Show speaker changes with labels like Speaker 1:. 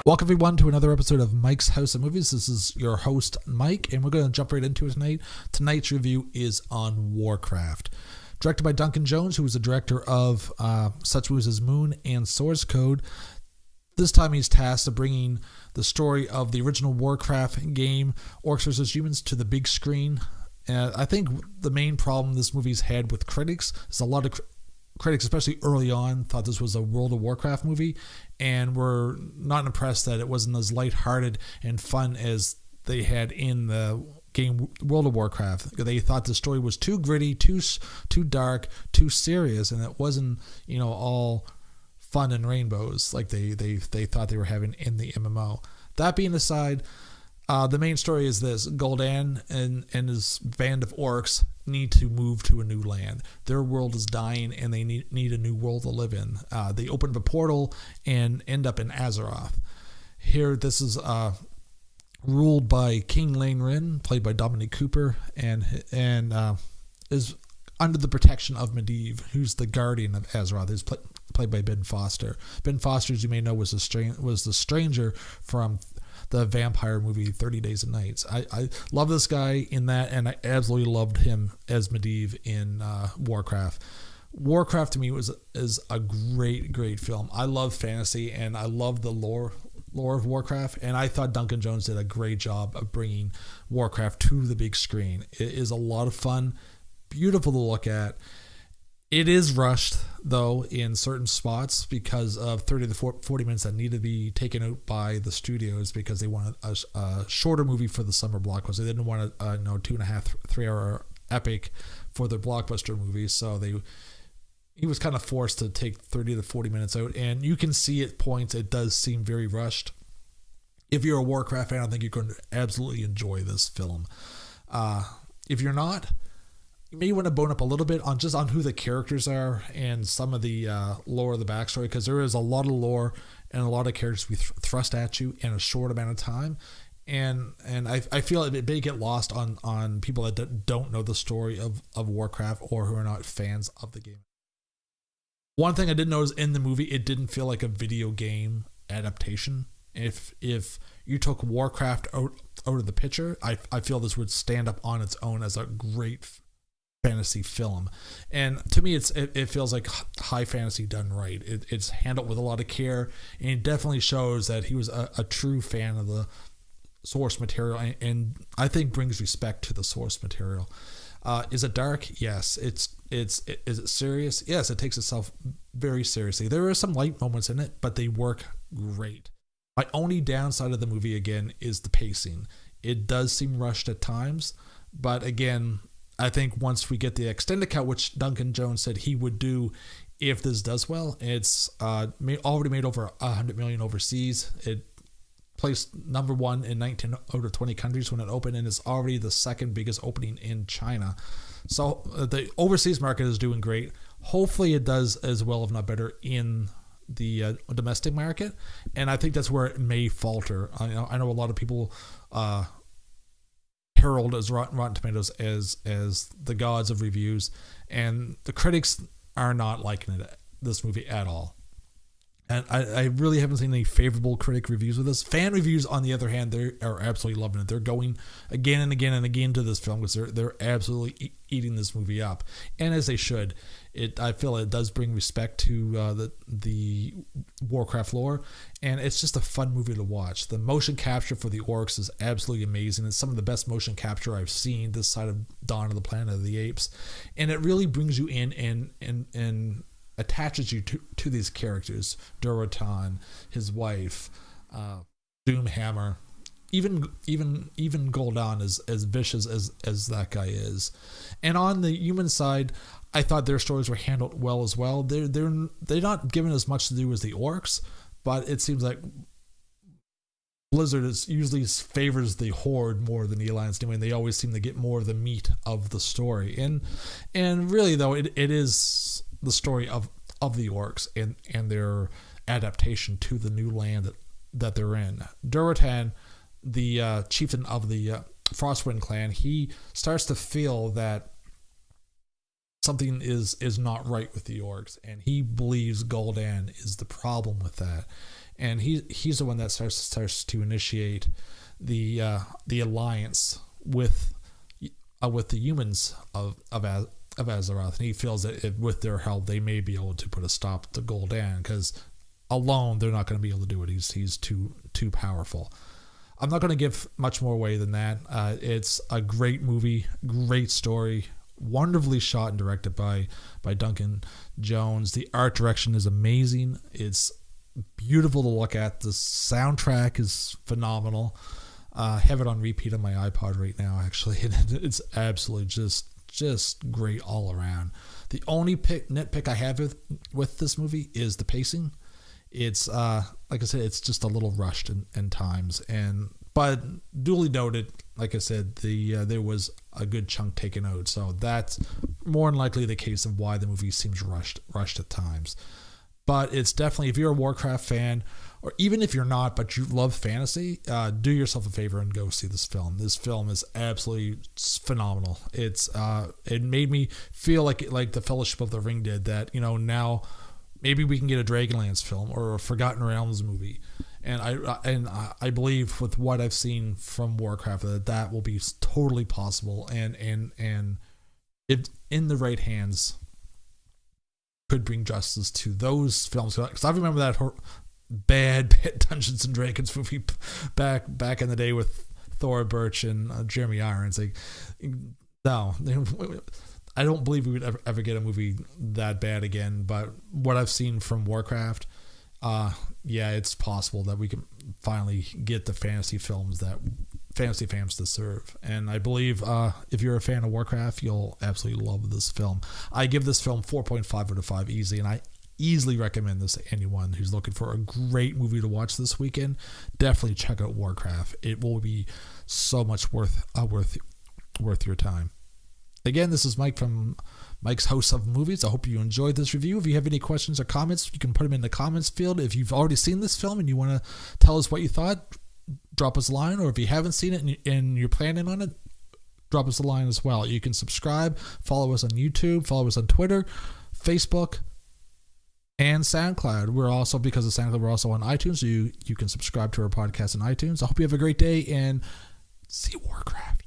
Speaker 1: Welcome everyone to another episode of Mike's House of Movies. This is your host Mike, and we're going to jump right into it tonight. Tonight's review is on Warcraft. Directed by Duncan Jones, who was the director of such movies as Moon and Source Code. This time he's tasked with bringing the story of the original Warcraft game, Orcs vs. Humans, to the big screen. And I think the main problem this movie's had with critics is a lot of critics, especially early on, thought this was a World of Warcraft movie and were not impressed that it wasn't as lighthearted and fun as they had in the game World of Warcraft. They thought the story was too gritty, too dark, too serious, and it wasn't, all fun and rainbows like they thought they were having in the MMO. That being aside, the main story is this: Gul'dan and his band of orcs need to move to a new land. Their world is dying and they need a new world to live in. They open up a portal and end up in Azeroth. Here, this is ruled by King Lane Rin, played by Dominic Cooper, and is under the protection of Medivh, who's the guardian of Azeroth. He's played by Ben Foster. Ben Foster, as you may know, was the stranger from the vampire movie 30 Days and Nights. I love this guy in that, and I absolutely loved him as Medivh in Warcraft. Warcraft to me is a great film. I love fantasy and I love the lore of Warcraft, and I thought Duncan Jones did a great job of bringing Warcraft to the big screen. It is a lot of fun, beautiful to look at. It is rushed, though, in certain spots because of 30 to 40 minutes that need to be taken out by the studios because they wanted a shorter movie for the summer blockbuster. They didn't want a 2.5, 3 hour epic for their blockbuster movie, so he was kind of forced to take 30 to 40 minutes out, and you can see at points it does seem very rushed. If you're a Warcraft fan, I think you're going to absolutely enjoy this film. If you're not, you may want to bone up a little bit on who the characters are and some of the lore of the backstory, because there is a lot of lore and a lot of characters we thrust at you in a short amount of time. And I feel it may get lost on people that don't know the story of Warcraft or who are not fans of the game. One thing I did notice in the movie, it didn't feel like a video game adaptation. If you took Warcraft out of the picture, I feel this would stand up on its own as a great fantasy film. And to me, it feels like high fantasy done right. It's handled with a lot of care, and it definitely shows that he was a true fan of the source material, and I think brings respect to the source material. Is it dark? Yes. Is it serious? Yes, it takes itself very seriously. There are some light moments in it, but they work great. My only downside of the movie, again, is the pacing. It does seem rushed at times, but again, I think once we get the extended cut, which Duncan Jones said he would do if this does well, it's already made over 100 million overseas. It placed number 1 in 19 out of 20 countries when it opened, and is already the second biggest opening in China. So the overseas market is doing great. Hopefully it does as well, if not better, in the domestic market, and I think that's where it may falter. I know a lot of people herald as Rotten Tomatoes as the gods of reviews, and the critics are not liking this movie at all. And I really haven't seen any favorable critic reviews with this. Fan reviews, on the other hand, they are absolutely loving it. They're going again and again and again to this film because they're absolutely eating this movie up, and as they should. I feel it does bring respect to the Warcraft lore, and it's just a fun movie to watch. The motion capture for the orcs is absolutely amazing. It's some of the best motion capture I've seen this side of Dawn of the Planet of the Apes, and it really brings you in and attaches you to these characters: Durotan, his wife, Doomhammer, even Gul'dan, as vicious as that guy is. And on the human side, I thought their stories were handled well as well. They're not given as much to do as the orcs, but it seems like Blizzard usually favors the Horde more than the Alliance do, and they always seem to get more of the meat of the story. And really, though, it is the story of the orcs and their adaptation to the new land that they're in. Durotan, the chieftain of the Frostwind clan, he starts to feel that something is not right with the orcs, and he believes Gul'dan is the problem with that, and he's the one that starts to initiate the alliance with the humans of Azeroth, and he feels that with their help they may be able to put a stop to Gul'dan, because alone they're not going to be able to do it. He's too powerful. I'm not going to give much more away than that. It's a great movie, great story, wonderfully shot and directed by Duncan Jones. The art direction is amazing. It's beautiful to look at. The soundtrack is phenomenal. I have it on repeat on my iPod right now, actually, and it's absolutely just great all around. The only nitpick I have with this movie is the pacing. It's like I said, it's just a little rushed in times, but duly noted, like I said, there was a good chunk taken out, so that's more than likely the case of why the movie seems rushed at times. But it's definitely, if you're a Warcraft fan, or even if you're not but you love fantasy, do yourself a favor and go see this film. This film is absolutely phenomenal. It made me feel like the Fellowship of the Ring did, that now maybe we can get a Dragonlance film or a Forgotten Realms movie, and I believe with what I've seen from Warcraft that will be totally possible, and if in the right hands could bring justice to those films, because I remember that bad Dungeons and Dragons movie back in the day with Thora Birch and Jeremy Irons. No. I don't believe we would ever get a movie that bad again, but what I've seen from Warcraft, it's possible that we can finally get the fantasy films that fantasy fans deserve. And I believe if you're a fan of Warcraft, you'll absolutely love this film. I give this film 4.5 out of 5 easily, and I easily recommend this to anyone who's looking for a great movie to watch this weekend. Definitely check out Warcraft. It will be so much worth your time. Again, this is Mike from Mike's House of Movies. I hope you enjoyed this review. If you have any questions or comments, you can put them in the comments field. If you've already seen this film and you want to tell us what you thought, drop us a line. Or if you haven't seen it and you're planning on it, drop us a line as well. You can subscribe, follow us on YouTube, follow us on Twitter, Facebook, and SoundCloud. We're also, because of SoundCloud, we're also on iTunes, so you can subscribe to our podcast on iTunes. I hope you have a great day, and see Warcraft.